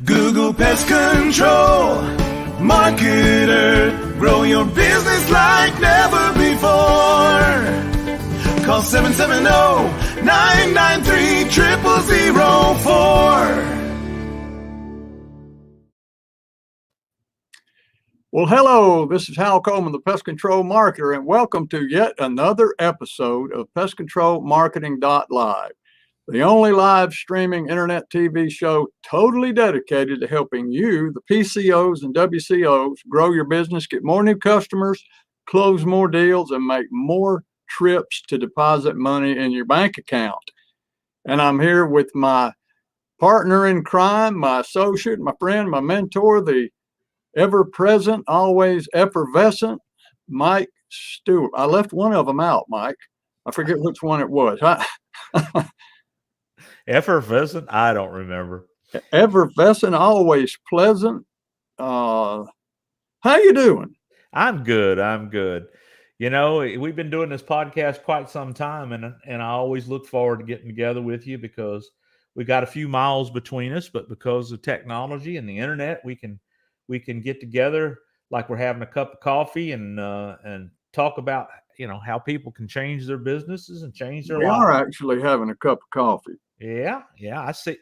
Google Pest Control Marketer. Grow your business like never before. Call 770-993-0004. Well, hello, this is Hal Coleman, the Pest Control Marketer, and welcome to yet another episode of Pest Control Marketing.live, the only live streaming internet TV show totally dedicated to helping you, the PCOs and WCOs, grow your business, get more new customers, close more deals, and make more trips to deposit money in your bank account. And I'm here with my partner in crime, my associate, my friend, my mentor, the ever-present, always effervescent, Mike Stewart. I left one of them out, Mike. I forget which one it was. Effervescent? I don't remember. Effervescent, always pleasant. How you doing? I'm good. You know, we've been doing this podcast quite some time, and I always look forward to getting together with you because we got a few miles between us, but because of technology and the internet, we can get together like we're having a cup of coffee and talk about, you know, how people can change their businesses and change their lives. We are actually having a cup of coffee. Yeah.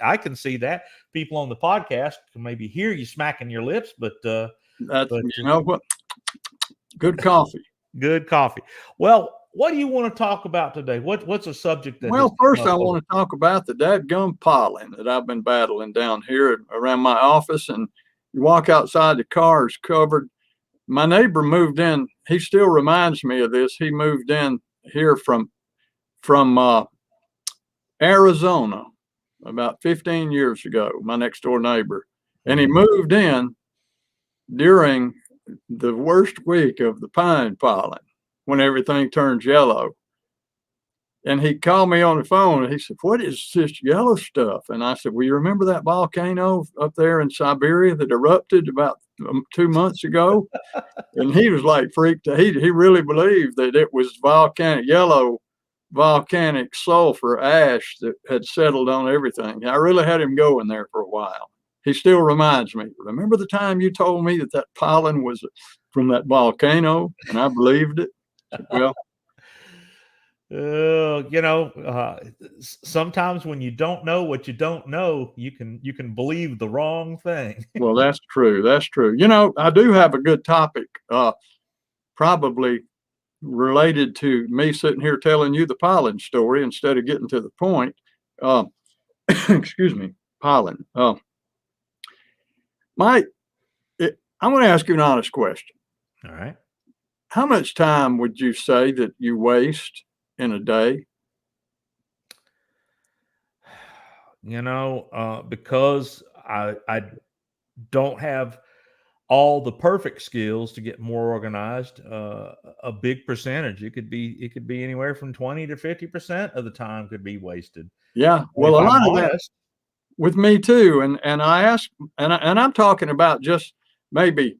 I can see that. People on the podcast can maybe hear you smacking your lips, but you know what? Good coffee. Good coffee. Well, what do you want to talk about today? What's a subject that? Well, first I want to talk about the dadgum pollen that I've been battling down here around my office, and you walk outside, the car is covered. My neighbor moved in. He still reminds me of this. He moved in here from Arizona about 15 years ago, my next door neighbor. And he moved in during the worst week of the pine pollen when everything turns yellow. And he called me on the phone and he said, "What is this yellow stuff?" And I said, "Well, you remember that volcano up there in Siberia that erupted about 2 months ago?" And he was like freaked out. He really believed that it was yellow volcanic sulfur ash that had settled on everything. I really had him going there for a while. He still reminds me, "Remember the time you told me that pollen was from that volcano?" And I believed it. Well, you know, sometimes when you don't know what you don't know, you can believe the wrong thing. Well, that's true. You know, I do have a good topic, probably related to me sitting here telling you the pollen story instead of getting to the point. Excuse me, pollen. Mike, I'm going to ask you an honest question. All right. How much time would you say that you waste in a day? You know, because I don't have all the perfect skills to get more organized, a big percentage. It could be anywhere from 20 to 50% of the time could be wasted. Yeah. Well, a lot of that with me too. And I ask, and I'm talking about just maybe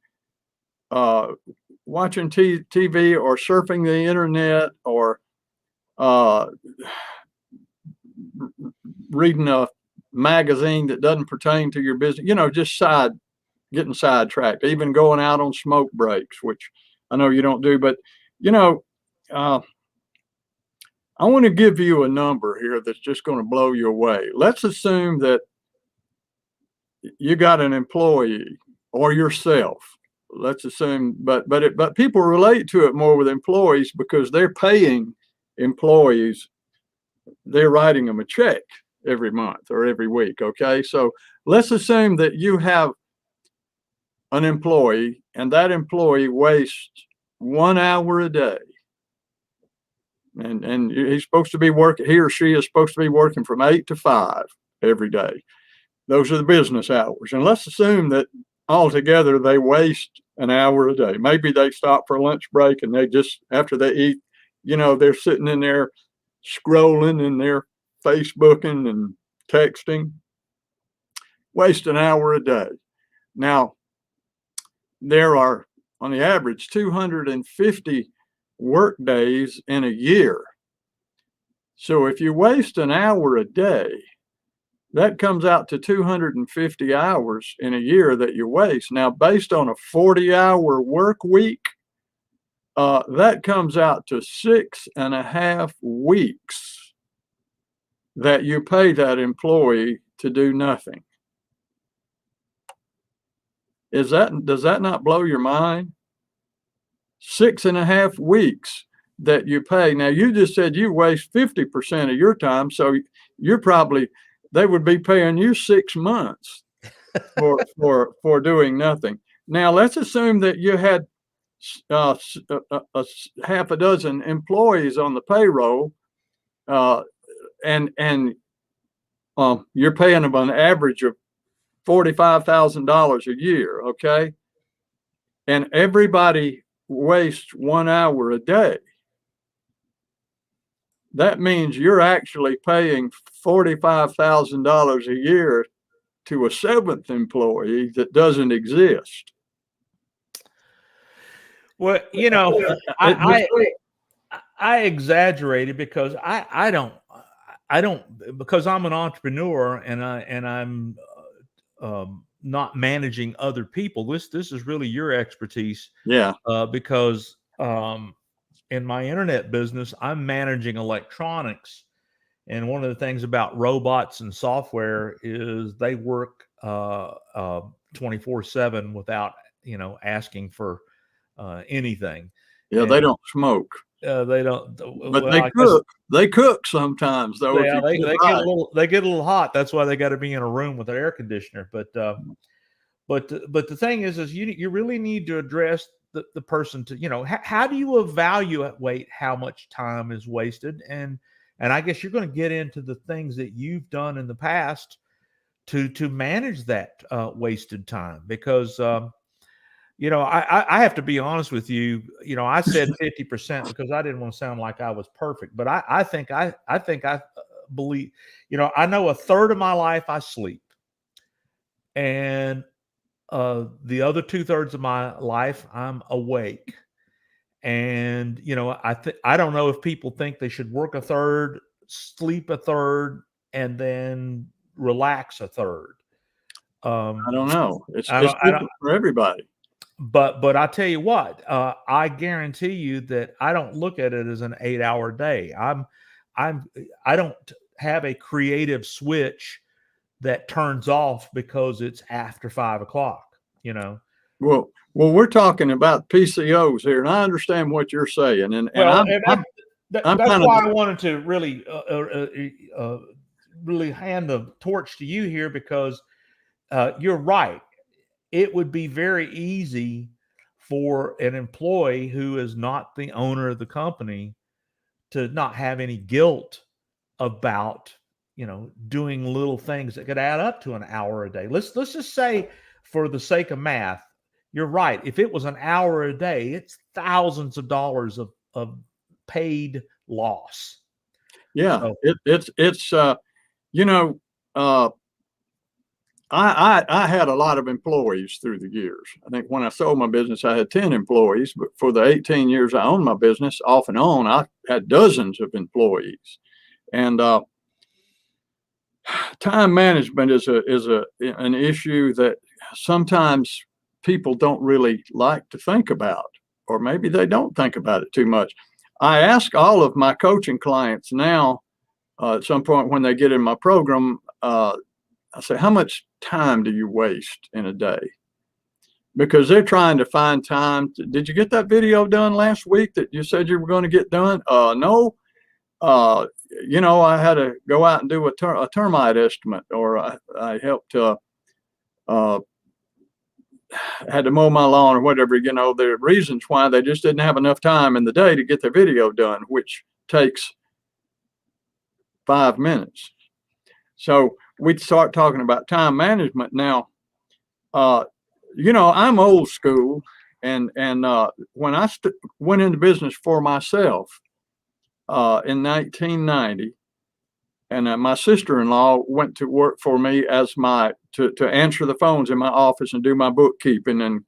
watching TV or surfing the internet or reading a magazine that doesn't pertain to your business, you know, just getting sidetracked, even going out on smoke breaks, which I know you don't do, but you know, I want to give you a number here that's just going to blow you away. Let's assume that you got an employee or yourself. Let's assume, but people relate to it more with employees because they're paying employees. They're writing them a check every month or every week. Okay. So let's assume that you have an employee and that employee wastes 1 hour a day. And he's supposed to be working, he or she is supposed to be working from 8 to 5 every day. Those are the business hours. And let's assume that altogether they waste an hour a day. Maybe they stop for a lunch break and they just, after they eat, you know, they're sitting in there scrolling and they're Facebooking and texting. Waste an hour a day. Now, there are, on the average, 250 work days in a year. So if you waste an hour a day, that comes out to 250 hours in a year that you waste. Now, based on a 40-hour work week, that comes out to 6.5 weeks that you pay that employee to do nothing. Does that not blow your mind? 6.5 weeks that you pay. Now, you just said you waste 50% of your time, so they would be paying you 6 months for doing nothing. Now, let's assume that you had half a dozen employees on the payroll, and you're paying them an average of $45,000 a year, okay? And everybody wastes 1 hour a day. That means you're actually paying $45,000 a year to a seventh employee that doesn't exist. Well, I exaggerated because I don't because I'm an entrepreneur and I'm not managing other people. This is really your expertise. Yeah. Because in my internet business, I'm managing electronics, and one of the things about robots and software is they work 24/7 without asking for anything. Yeah, they don't smoke. They don't, but they cook. They cook sometimes, though. Yeah, they get a little hot. That's why they got to be in a room with an air conditioner. But the thing is you really need to address the person to how do you evaluate how much time is wasted, and I guess you're going to get into the things that you've done in the past to manage that wasted time, because I have to be honest with you. I said 50% because I didn't want to sound like I was perfect, but I think I believe, I know a third of my life I sleep, and the other 2/3 of my life I'm awake. And I don't know if people think they should work a third, sleep a third, and then relax a third. I don't know. It's different for everybody. But I tell you what, I guarantee you that I don't look at it as an 8-hour day. I don't have a creative switch that turns off because it's after 5 o'clock. Well, we're talking about PCOs here, and I understand what you're saying, that's why I wanted to really, really hand the torch to you here, because you're right. It would be very easy for an employee who is not the owner of the company to not have any guilt about, doing little things that could add up to an hour a day. Let's just say, for the sake of math, you're right. If it was an hour a day, it's thousands of dollars of paid loss. Yeah, so, I had a lot of employees through the years. I think when I sold my business, I had 10 employees, but for the 18 years I owned my business, off and on, I had dozens of employees. And time management is an issue that sometimes people don't really like to think about, or maybe they don't think about it too much. I ask all of my coaching clients now, at some point when they get in my program, I say, how much time do you waste in a day? Because they're trying to find time. Did you get that video done last week that you said you were going to get done? No. I had to go out and do a termite estimate, or I helped, had to mow my lawn or whatever. There are reasons why they just didn't have enough time in the day to get their video done, which takes 5 minutes. So we start talking about time management now. I'm old school, and when I went into business for myself in 1990, and my sister-in-law went to work for me as to answer the phones in my office and do my bookkeeping, and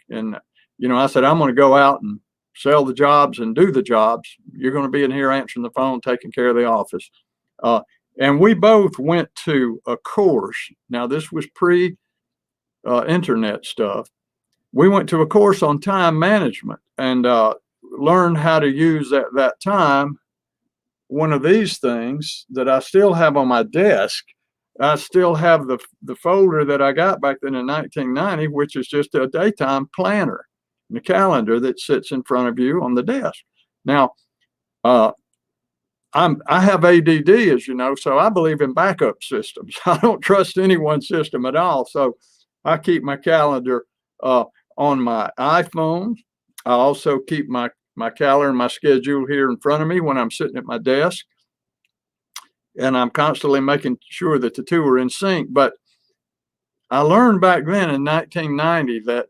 I said, I'm going to go out and sell the jobs and do the jobs. You're going to be in here answering the phone, taking care of the office. And we both went to a course. Now, this was pre-internet stuff. We went to a course on time management and learned how to use at that time one of these things that I still have on my desk. I still have the folder that I got back then in 1990, which is just a daytime planner, the calendar that sits in front of you on the desk. Now, I have ADD, as you know, so I believe in backup systems. I don't trust any one system at all. So I keep my calendar on my iPhone. I also keep my calendar and my schedule here in front of me when I'm sitting at my desk. And I'm constantly making sure that the two are in sync. But I learned back then in 1990 that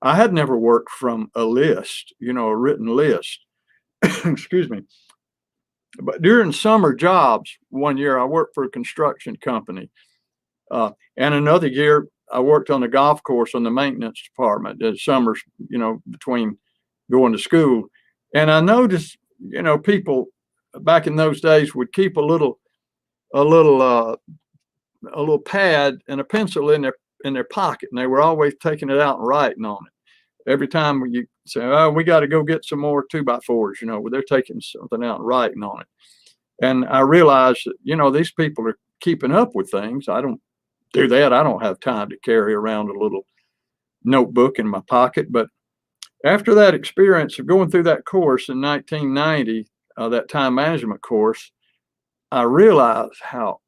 I had never worked from a list, a written list. Excuse me. But during summer jobs, one year I worked for a construction company. And another year I worked on the golf course on the maintenance department in summers, between going to school. And I noticed, people back in those days would keep a little pad and a pencil in their pocket, and they were always taking it out and writing on it. Every time you say, "Oh, we got to go get some more 2x4s," they're taking something out and writing on it. And I realized that, these people are keeping up with things. I don't do that. I don't have time to carry around a little notebook in my pocket. But after that experience of going through that course in 1990, that time management course, I realized how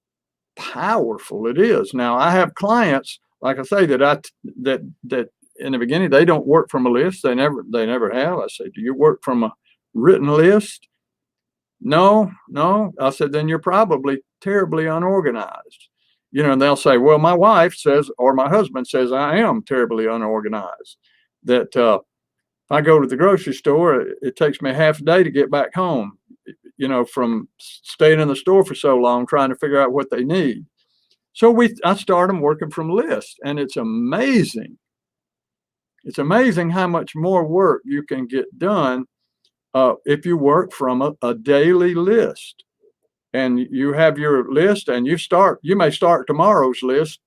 powerful it is. Now I have clients, like I say, that in the beginning, they don't work from a list. They never have. I say, "Do you work from a written list?" No. I said, "Then you're probably terribly unorganized." And they'll say, "Well, my wife says, or my husband says I am terribly unorganized. That if I go to the grocery store, it takes me half a day to get back home, from staying in the store for so long trying to figure out what they need." So I start them working from lists, and it's amazing. It's amazing how much more work you can get done if you work from a daily list. And you have your list, and you may start tomorrow's list,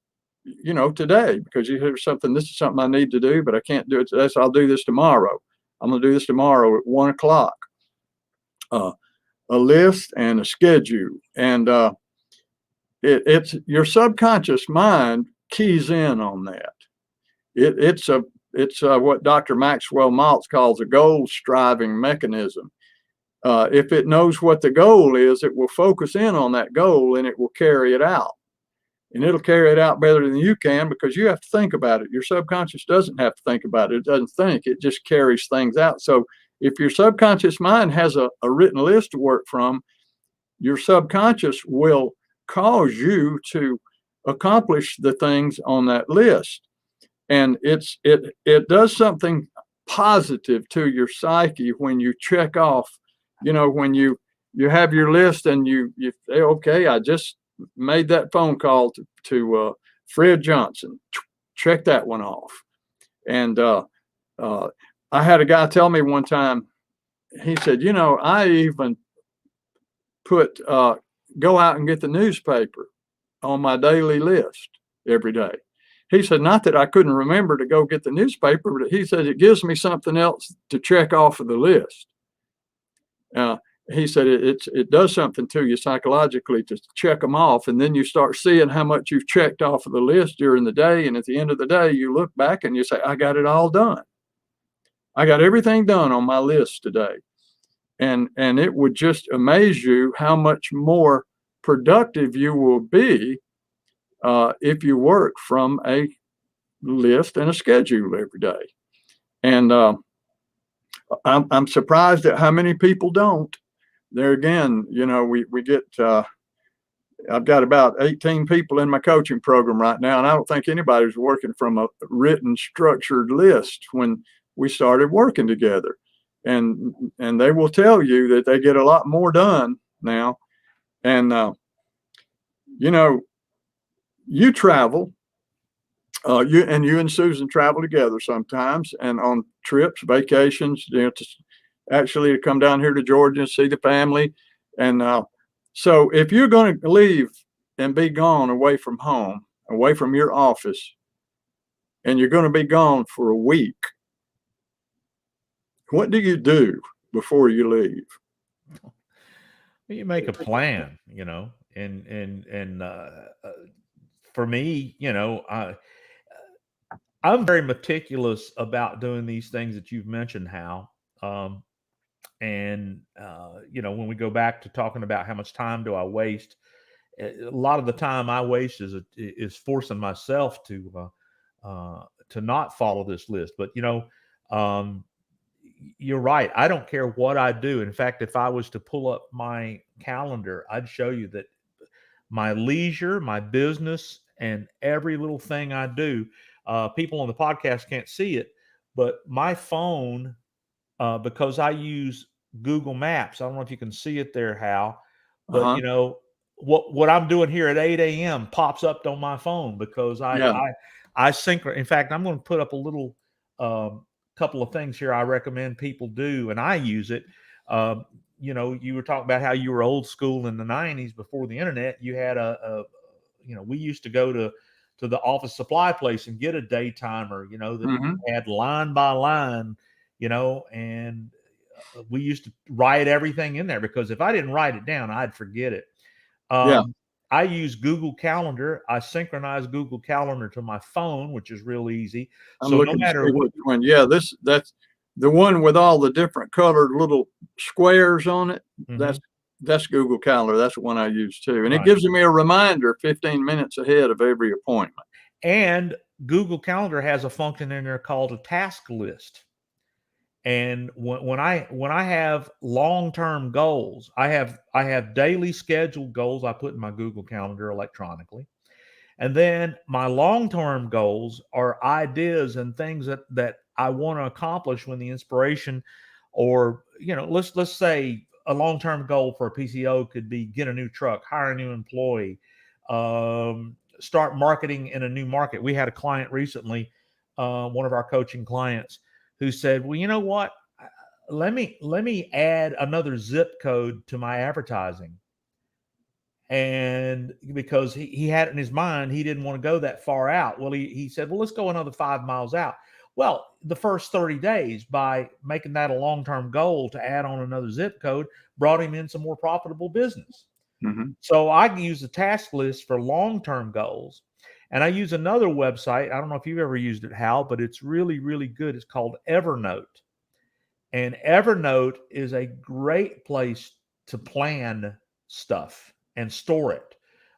today, because you hear something, this is something I need to do, but I can't do it today, so I'll do this tomorrow. I'm going to do this tomorrow at 1:00. A list and a schedule. And it's your subconscious mind keys in on that. It's what Dr. Maxwell Maltz calls a goal striving mechanism. If it knows what the goal is, it will focus in on that goal and it will carry it out. And it'll carry it out better than you can, because you have to think about it. Your subconscious doesn't have to think about it. It doesn't think, it just carries things out. So if your subconscious mind has a written list to work from, your subconscious will cause you to accomplish the things on that list. And it does something positive to your psyche when you check off, when you have your list and you say, "Okay, I just made that phone call to Fred Johnson. Check that one off." And I had a guy tell me one time, he said, "I even put go out and get the newspaper on my daily list every day." He said, "Not that I couldn't remember to go get the newspaper, but he said it gives me something else to check off of the list." He said it does something to you psychologically to check them off, and then you start seeing how much you've checked off of the list during the day, and at the end of the day, you look back and you say, "I got it all done. I got everything done on my list today." And it would just amaze you how much more productive you will be if you work from a list and a schedule every day. And I'm surprised at how many people don't. There again, we get, I've got about 18 people in my coaching program right now, and I don't think anybody's working from a written, structured list when we started working together. And they will tell you that they get a lot more done now. And, you travel, you and Susan travel together sometimes, and on trips, vacations, to come down here to Georgia and see the family. And So if you're going to leave and be gone away from home, away from your office, and you're going to be gone for a week, what do you do before you leave? You make a plan, and for me, I'm very meticulous about doing these things that you've mentioned, Hal. And when we go back to talking about how much time do I waste, a lot of the time I waste is forcing myself to not follow this list. But um, you're right. I don't care what I do. In fact, if I was to pull up my calendar, I'd show you that my leisure, my business, and every little thing I do. People on the podcast can't see it, but my phone, because I use Google Maps. I don't know if you can see it there, Hal, but what I'm doing here at 8 a.m. pops up on my phone because I synchronize. In fact, I'm going to put up a little couple of things here I recommend people do, and I use it. You were talking about how you were old school in the 90s before the internet. You had we used to go to the office supply place and get a day timer, that had line by line, and we used to write everything in there because if I didn't write it down, I'd forget it. I use Google Calendar. I synchronize Google Calendar to my phone, which is real easy. I'm So looking no matter to see what, which one. Yeah, that's the one with all the different colored little squares on it. That's Google Calendar. That's the one I use too. And it gives me a reminder 15 minutes ahead of every appointment. And Google Calendar has a function in there called a task list. And when I have long-term goals, I have daily scheduled goals I put in my Google Calendar electronically. And then my long-term goals are ideas and things that I want to accomplish when the inspiration, or let's say a long-term goal for a PCO could be get a new truck, hire a new employee, start marketing in a new market. We had a client recently, one of our coaching clients, who said, well, you know what? Let me add another zip code to my advertising. And because he had it in his mind, he didn't want to go that far out. Well, he said, well, let's go another 5 miles out. Well, the first 30 days, by making that a long-term goal to add on another zip code, brought him in some more profitable business. So I use the task list for long-term goals. And I use another website. I don't know if you've ever used it, Hal, but it's really, really good. It's called Evernote. And Evernote is a great place to plan stuff and store it.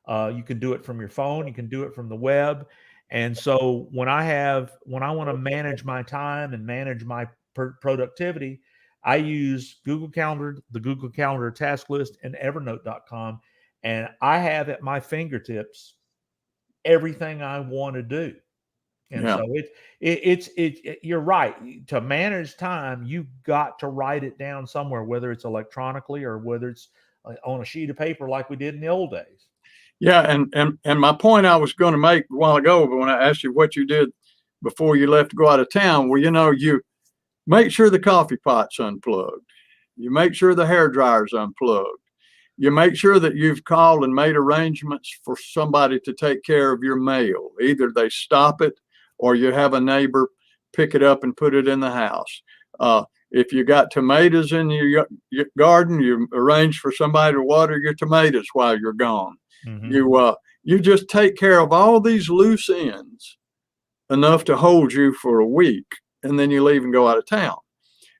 You can do it from your phone. You can do it from the web. And so when I want to manage my time and manage my productivity, I use Google Calendar, the Google Calendar task list, and Evernote.com. And I have at my fingertips everything I want to do. And so you're right. To manage time, you've got to write it down somewhere, whether it's electronically or whether it's on a sheet of paper like we did in the old days. Yeah, and my point I was going to make a while ago, but when I asked you what you did before you left to go out of town, well, you make sure the coffee pot's unplugged. You make sure the hair dryer's unplugged. You make sure that you've called and made arrangements for somebody to take care of your mail. Either they stop it or you have a neighbor pick it up and put it in the house. If you got tomatoes in your garden, you arrange for somebody to water your tomatoes while you're gone. You just take care of all these loose ends enough to hold you for a week, and then you leave and go out of town.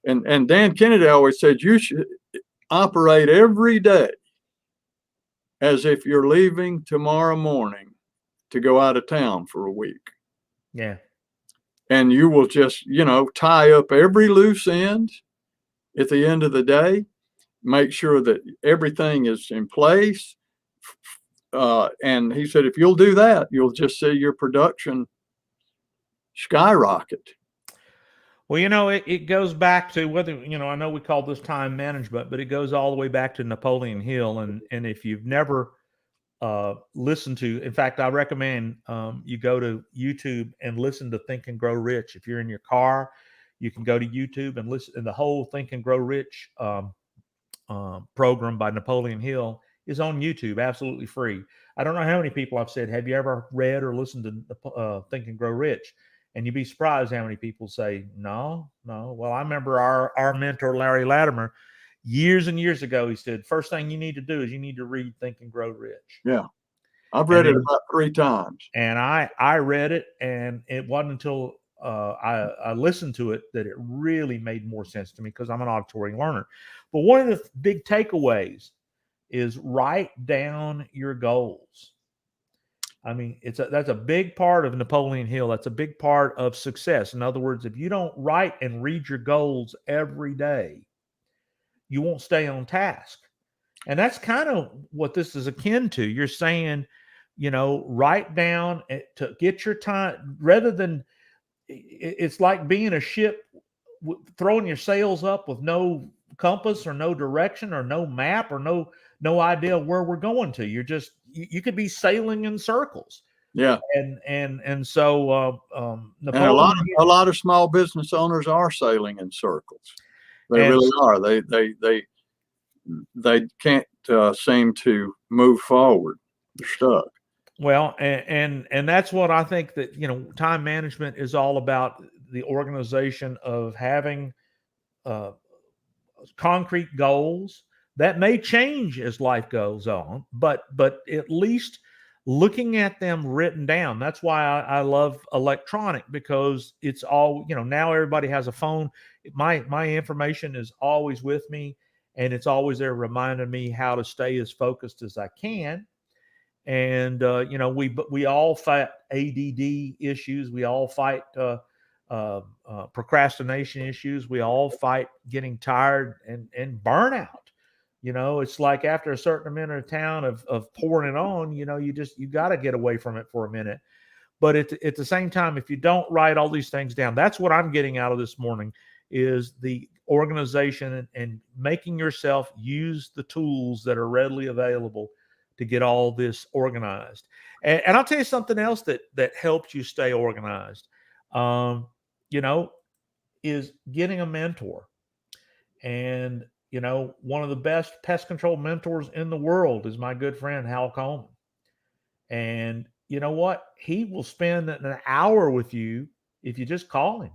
And Dan Kennedy always said you should operate every day as if you're leaving tomorrow morning to go out of town for a week. Yeah. And you will just, tie up every loose end at the end of the day, make sure that everything is in place. And he said, if you'll do that, you'll just see your production skyrocket. Well, it goes back to whether, I know we call this time management, but it goes all the way back to Napoleon Hill. And if you've never listened to, in fact, I recommend you go to YouTube and listen to Think and Grow Rich. If you're in your car, you can go to YouTube and listen. And the whole Think and Grow Rich program by Napoleon Hill is on YouTube, absolutely free. I don't know how many people I've said, have you ever read or listened to Think and Grow Rich? And you'd be surprised how many people say, no. Well, I remember our mentor, Larry Latimer, years and years ago, he said, first thing you need to do is you need to read Think and Grow Rich. Yeah. I've read it about 3 times. And I read it, and it wasn't until I listened to it that it really made more sense to me, because I'm an auditory learner. But one of the big takeaways is write down your goals. I mean, that's a big part of Napoleon Hill. That's a big part of success. In other words, if you don't write and read your goals every day, you won't stay on task. And that's kind of what this is akin to. You're saying, write down to get your time, rather than, it's like being a ship throwing your sails up with no compass or no direction or no map or no idea where we're going to. You're just, you could be sailing in circles. Yeah. And so Napoleon, and a lot of small business owners are sailing in circles. They really are. They can't seem to move forward. They're stuck. Well, and that's what I think that, time management is all about, the organization of having concrete goals that may change as life goes on, but at least looking at them written down. That's why I love electronic, because it's all, now everybody has a phone. My information is always with me, and it's always there reminding me how to stay as focused as I can. And, we all fight ADD issues. We all fight procrastination issues. We all fight getting tired and burnout. It's like after a certain amount of time of pouring it on, you got to get away from it for a minute. But at the same time, if you don't write all these things down, that's what I'm getting out of this morning, is the organization and making yourself use the tools that are readily available to get all this organized. And I'll tell you something else that helps you stay organized, is getting a mentor. And, one of the best pest control mentors in the world is my good friend, Hal Coleman. And you know what? He will spend an hour with you if you just call him.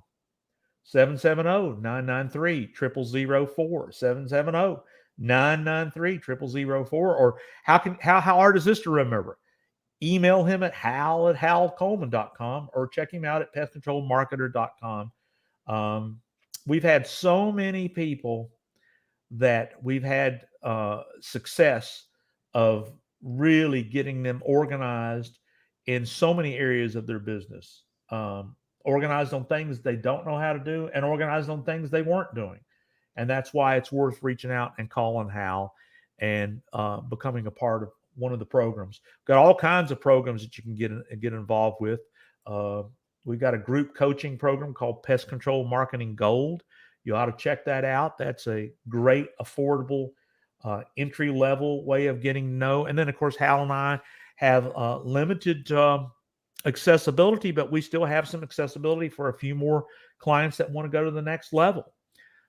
770-993-0004, 770-993-0004. Or how hard is this to remember? Email him at hal@halcoleman.com, or check him out at pestcontrolmarketer.com. We've had so many people that we've had success of really getting them organized in so many areas of their business. Organized on things they don't know how to do, and organized on things they weren't doing. And that's why it's worth reaching out and calling Hal and becoming a part of one of the programs. We've got all kinds of programs that you can get involved with. We've got a group coaching program called Pest Control Marketing Gold. You ought to check that out. That's a great, affordable, entry-level way of getting to know. And then, of course, Hal and I have limited accessibility, but we still have some accessibility for a few more clients that want to go to the next level.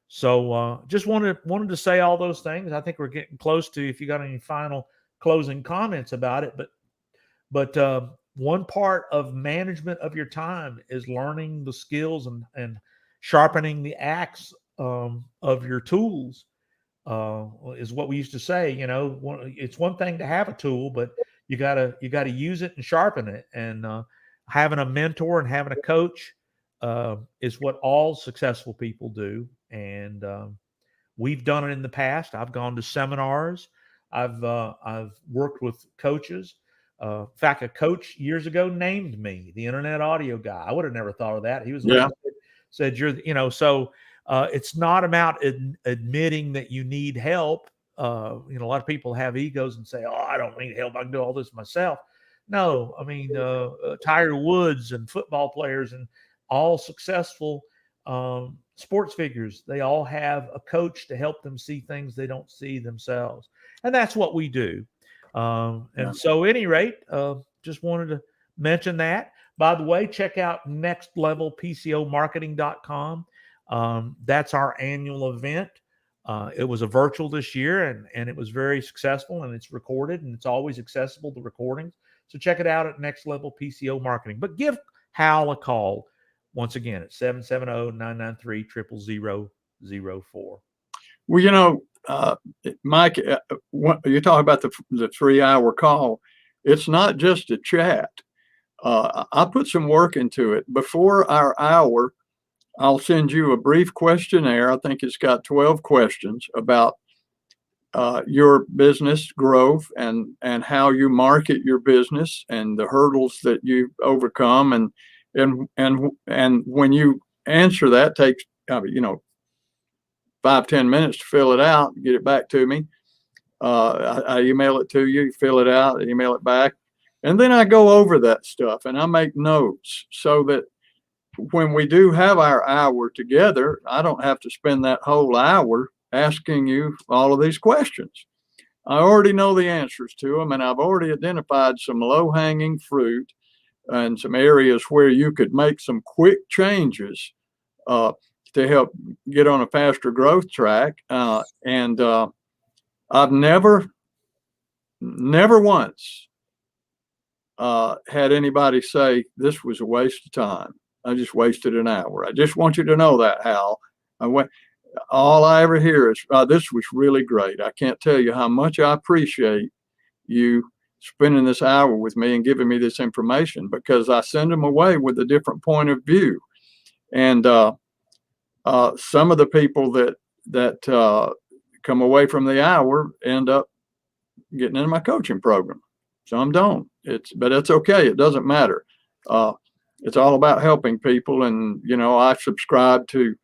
So just wanted to say all those things. I think we're getting close to, if you got any final closing comments about it. But one part of management of your time is learning the skills and sharpening the axe of your tools, is what we used to say. It's one thing to have a tool, but you gotta use it and sharpen it. And having a mentor and having a coach is what all successful people do. And we've done it in the past. I've gone to seminars. I've worked with coaches. In fact, a coach years ago named me the Internet Audio Guy. I would have never thought of that. He was the one that said you're, so it's not about admitting that you need help. A lot of people have egos and say, "Oh, I don't need help. I can do all this myself." No, I mean, Tiger Woods and football players and all successful sports figures, they all have a coach to help them see things they don't see themselves. And that's what we do. So at any rate, just wanted to mention that. By the way, check out nextlevelpcomarketing.com. That's our annual event. It was a virtual this year, and it was very successful, and it's recorded, and it's always accessible, the recordings. So check it out at Next Level PCO Marketing. But give Hal a call once again at 770-993-0004. Well, Mike, you're talking about the 3-hour call. It's not just a chat. I put some work into it. Before our hour, I'll send you a brief questionnaire. I think it's got 12 questions about your business growth and how you market your business and the hurdles that you overcome. And when you answer that, takes 5-10 minutes to fill it out, get it back to me. I email it to you, fill it out, email it back. And then I go over that stuff and I make notes so that when we do have our hour together, I don't have to spend that whole hour asking you all of these questions. I already know the answers to them, and I've already identified some low-hanging fruit and some areas where you could make some quick changes to help get on a faster growth track. And I've never once had anybody say this was a waste of time. I just wasted an hour. I just want you to know that, Hal. All I ever hear is, this was really great. I can't tell you how much I appreciate you spending this hour with me and giving me this information, because I send them away with a different point of view. And some of the people that come away from the hour end up getting into my coaching program. Some don't. But it's okay. It doesn't matter. It's all about helping people. And, I subscribe to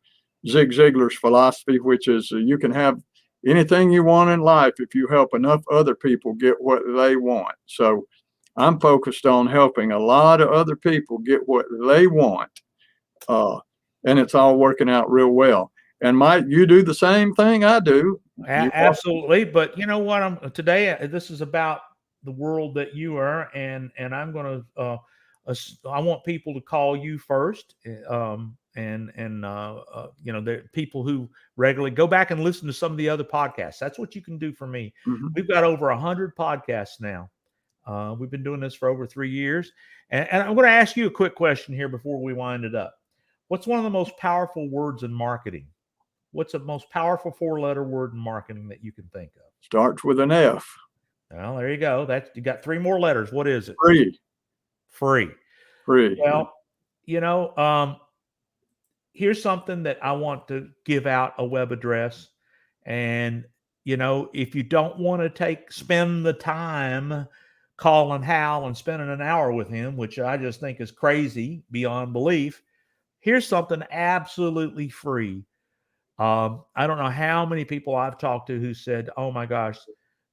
Zig Ziglar's philosophy, which is you can have anything you want in life if you help enough other people get what they want. So I'm focused on helping a lot of other people get what they want. And it's all working out real well. And Mike, you do the same thing I do. Absolutely. But you know what? Today, this is about the world that you are, and I'm going to, I want people to call you first. There are people who regularly go back and listen to some of the other podcasts. That's what you can do for me. Mm-hmm. We've got over 100 podcasts now. We've been doing this for over 3 years. And I'm going to ask you a quick question here before we wind it up. What's one of the most powerful words in marketing? What's the most powerful 4-letter word in marketing that you can think of? Starts with an F. Well, there you go. You got 3 more letters. What is it? Free. Well, here's something that I want to give out, a web address. And, if you don't want to spend the time calling Hal and spending an hour with him, which I just think is crazy beyond belief, here's something absolutely free. I don't know how many people I've talked to who said, oh my gosh,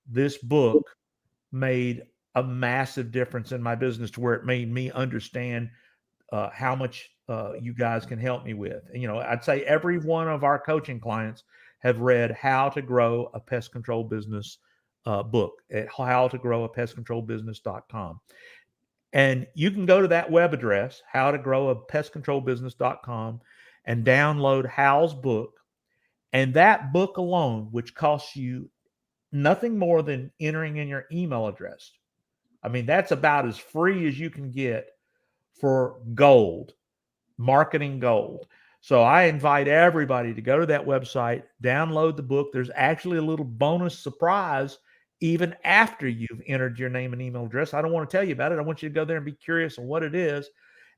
this book made a massive difference in my business to where it made me understand how much you guys can help me with. And, I'd say every one of our coaching clients have read How to Grow a Pest Control Business book at howtogrowapestcontrolbusiness.com. And you can go to that web address, howtogrowapestcontrolbusiness.com, and download Hal's book. And that book alone, which costs you nothing more than entering in your email address. I mean, that's about as free as you can get for gold, marketing gold. So I invite everybody to go to that website, download the book. There's actually a little bonus surprise even after you've entered your name and email address. I don't want to tell you about it. I want you to go there and be curious on what it is.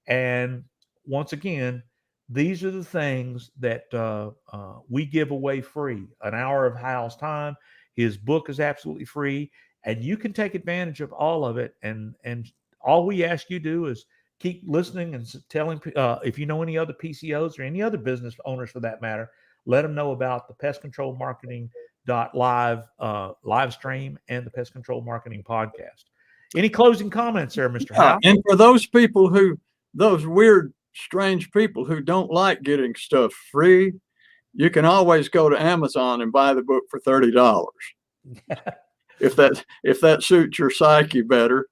And once again, these are the things that we give away free. An hour of Hal's time. His book is absolutely free, and you can take advantage of all of it. And all we ask you to do is keep listening and telling, if you know any other PCOs or any other business owners for that matter, let them know about the Pest Control Marketing live stream and the Pest Control Marketing podcast. Any closing comments there, Mr. Hal? And for those people those weird, strange people who don't like getting stuff free, you can always go to Amazon and buy the book for $30. If that suits your psyche better.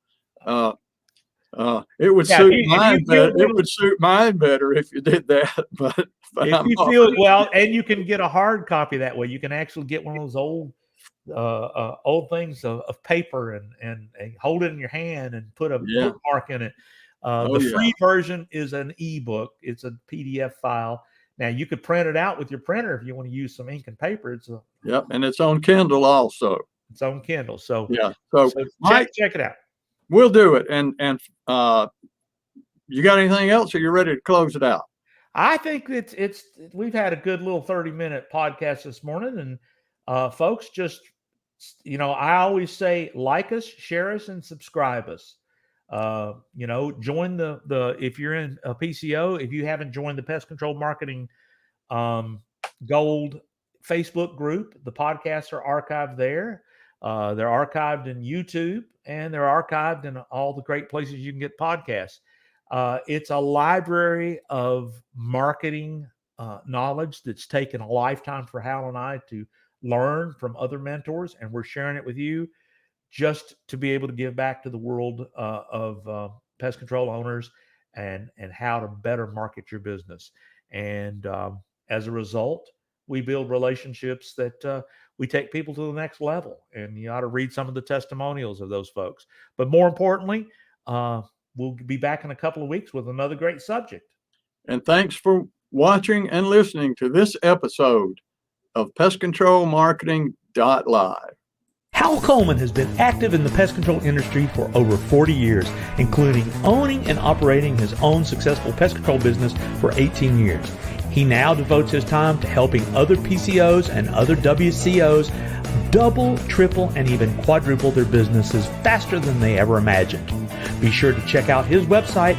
It would Yeah, suit if mine you feel better. It would suit mine better if you did that. But if you feel well, and you can get a hard copy that way. You can actually get one of those old things of paper and hold it in your hand and put a Yeah. bookmark in it. Oh, The yeah. free version is an ebook. It's a PDF file. Now you could print it out with your printer if you want to use some ink and paper. It's and it's on Kindle also. its own Kindle. So Yeah. So Mike, check it out. we'll do it. And you got anything else, or you ready to close it out? I think we've had a good little 30-minute podcast this morning, and folks, just I always say like us, share us, and subscribe us. Join the if you're in a PCO, if you haven't joined the Pest Control Marketing Gold Facebook group, the podcasts are archived there. They're archived in YouTube, and they're archived in all the great places you can get podcasts. It's a library of marketing knowledge that's taken a lifetime for Hal and I to learn from other mentors, and we're sharing it with you just to be able to give back to the world of pest control owners and how to better market your business. And as a result, we build relationships that we take people to the next level. And you ought to read some of the testimonials of those folks. But more importantly, we'll be back in a couple of weeks with another great subject. And thanks for watching and listening to this episode of Pest Control Marketing Live. Hal Coleman has been active in the pest control industry for over 40 years, including owning and operating his own successful pest control business for 18 years. He now devotes his time to helping other PCOs and other WCOs double, triple, and even quadruple their businesses faster than they ever imagined. Be sure to check out his website,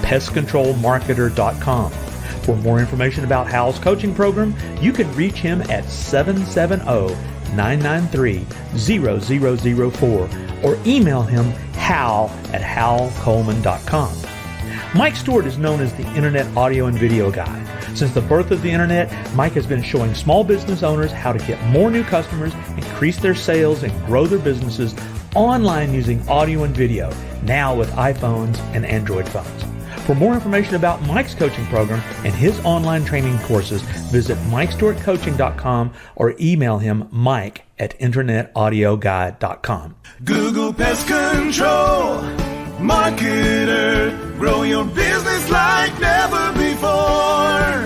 pestcontrolmarketer.com. For more information about Hal's coaching program, you can reach him at 770-993-0004 or email him hal@halcoleman.com. Mike Stewart is known as the Internet Audio and Video Guy. Since the birth of the Internet, Mike has been showing small business owners how to get more new customers, increase their sales, and grow their businesses online using audio and video, now with iPhones and Android phones. For more information about Mike's coaching program and his online training courses, visit MikeStewartCoaching.com or email him mike@internetaudioguide.com. Google Pest Control Marketer. Grow your business like never before.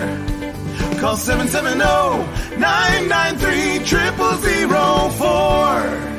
Call 770-993-0004.